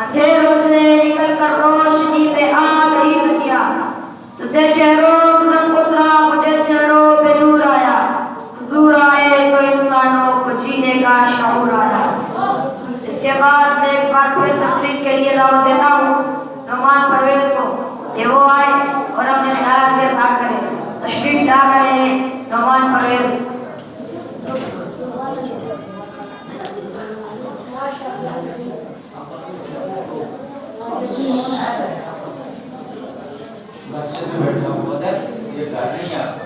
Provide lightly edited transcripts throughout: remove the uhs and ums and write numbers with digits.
اندھیروں سے نکل کر روشنی پہ آ گئی دنیا. سدھے چہروں سے رنگ اترا, مجھے چہروں پہ نور آیا. حضور آئے تو انسانوں کو جینے کا شعور آیا. اس کے بعد میں ایک بار پھر تقریر کے لیے دعوت دیتا ہوں نعمان پرویز کو کہ وہ آئے اور اپنے خیالات کے ساتھ کریں. تشریف لا رہے ہیں نعمان پرویز. مسجد میں بیٹھا ہوا ہے, یہ گھر نہیں آتا.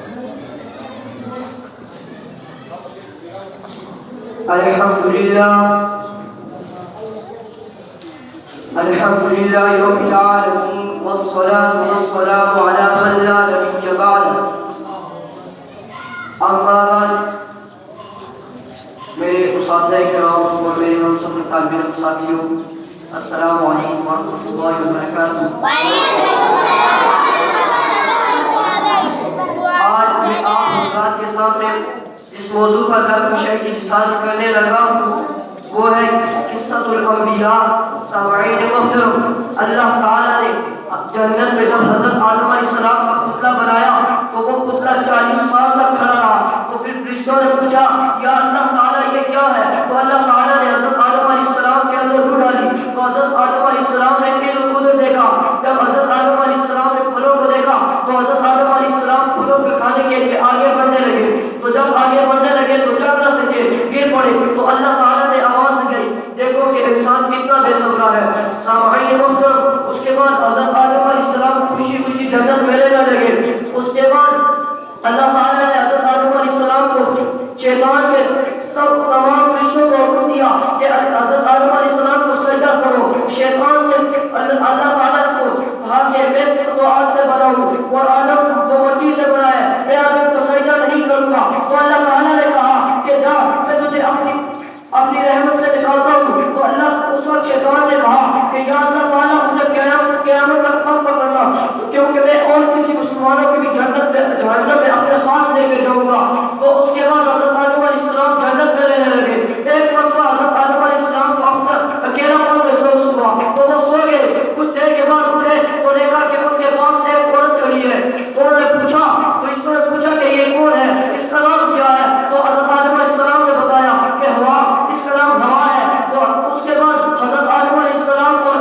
الحمدللہ رب العالمین والصلاة والسلام علی من لا نبی بعدہ. اما بعد, میرے اساتذہ کرام اور میرے ہمسفر طالب علم ساتھیوں, السلام علیکم ورحمۃ اللہ وبرکاتہ. آج میں آپ حضرات کے سامنے جس موضوع پر درد شیخ کی رسالت کرنے لگا ہوں وہ ہے قصۃ الانبیاء. سامعین محترم, اللہ تعالیٰ نے جنت میں جب حضرت آدم علیہ السلام کا پتلا بنایا تو وہ پتلا 40 سال تک کھڑا رہا. تو پھر فرشتوں نے پوچھا یا اللہ تعالیٰ یہ کیا ہے؟ تو اللہ تعالیٰ نے حضرت آدم علیہ السلام کے اندر روح ڈالی. تو حضرت آدم علیہ السلام نے علم قدر دیکھا. جب حضرت آدم علیہ السلام نے پھلوں کو دیکھا تو حضرت آدم علیہ السلام پھلوں کے کھانے کے لیے آگے بڑھنے لگے. تو جب آگے بڑھنے لگے تو چل نہ سکے, گر پڑے. تو اللہ تعالیٰ نے آواز لگائی, دیکھو کہ انسان کتنا بے صبر ہے. سامعین محترم, اس کے بعد حضرت آدم علیہ السلام خوشی خوشی جنت میں لینے لگے. اس کے بعد اللہ تعالیٰ نے حضرت آدم علیہ السلام کو شیطان کے سب تمام فرشتوں کو حکم دیا کہ حضرت آدم علیہ السلام کو سجدہ کرو. شیطان نے اللہ تعالیٰ سے کہا کہ میں تو آگ سے بنا ہوں اور آدم جو مٹی سے بنا ہے, میں آدم کو سجدہ نہیں کروں گا. تو اللہ تعالیٰ نے کہا کہ جا, میں تجھے اپنی رحمت سے نکالتا ہوں. تو اللہ اس وقت شیطان نے کہا کہ یا اللہ تعالیٰ مجھے قیامت تک کم پکڑنا, کیونکہ میں اور کسی مسلمانوں کی بھی جہنم میں اپنے ساتھ لے کے جاؤں گا. تو اس کے بعد حضرت آدم علیہ السلام جنت میں لینے لگے. ایک مرتبہ حضرت آدم علیہ السلام کو اپنا اکیلا پن محسوس ہوا تو وہ سو گئے. کچھ دیر کے بعد اٹھے تو دیکھا کہ ان کے پاس ایک عورت کھڑی ہے. تو انہوں نے پوچھا, فرشتوں نے پوچھا کہ یہ کون ہے, اس کا نام کیا ہے؟ تو حضرت آدم علیہ السلام نے بتایا کہ ہوا, اس کا نام ہوا ہے. تو اس کے بعد حضرت آدم علیہ السلام اور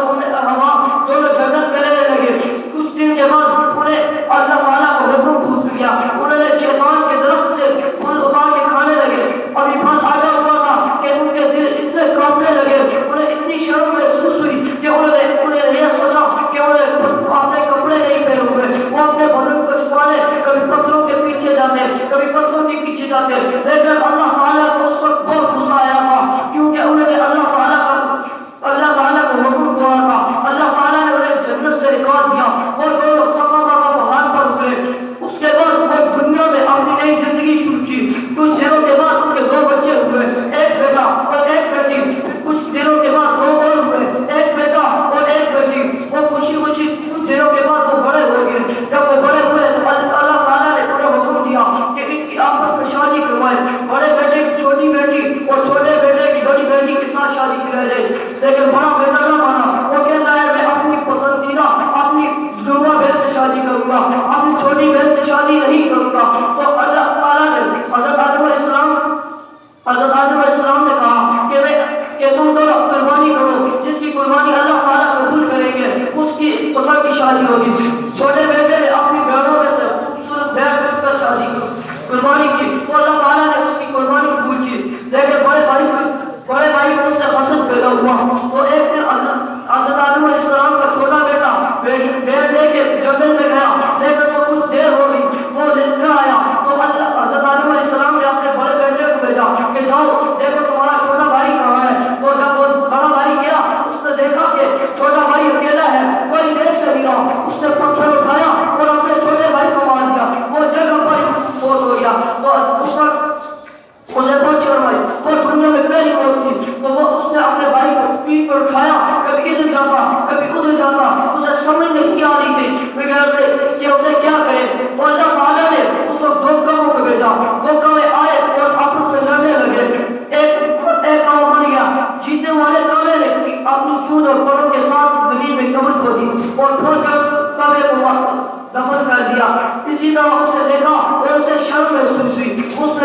ہوا دونوں جنت میں رہنے لگے. کچھ دن کے بعد انہیں اللہ تعالیٰ کو حکم پھوٹ گیا. انہوں نے شیطان کے درخت سے پھل اتار کے کھانے لگے. ابھی پھل آگا ہوا تھا کہ ان کے دل اتنے کانپنے لگے, انہیں اتنی شرم محسوس ہوئی کہ انہوں نے یہ سوچا کہ انہیں اپنے کپڑے نہیں پہنے ہوئے. وہ اپنے بدن کو چھپانے کبھی پتھروں کے پیچھے جاتے, کبھی پتھروں کے پیچھے جاتے. لیکن اللہ تعالیٰ کو اس وقت بہت غصہ آیا تھا, کیونکہ انہوں نے اللہ تعالیٰ کو حکم دیا تھا. اللہ تعالیٰ نے انہیں جنت سے نکال دیا اور دونوں صفا مروا پہاڑ پر اترے. اس کے بعد وہ دنیا میں اپنی نئی زندگی شروع کی. کچھ دنوں کے بعد ان کے 2 بچے ہوئے, ایک بیٹا اور ایک بیٹی. کچھ دنوں کے بعد 2 اور ہوئے, ایک بیٹا اور ایک بیٹی. وہ خوشی خوشی کچھ دنوں کے بعد وہ بڑے ہو گئے. جب وہ بڑے ہوئے تو اللہ تعالیٰ نے انہیں حکم دیا کہ ان کی آپس میں شادی کروائے. بڑے بیٹے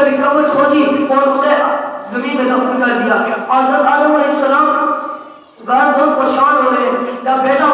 نے بھی قبر کھودی اور اسے زمین میں دفن کر دیا. حضرت آدم علیہ السلام گھر بہت پریشان ہو رہے ہیں. جب بیٹا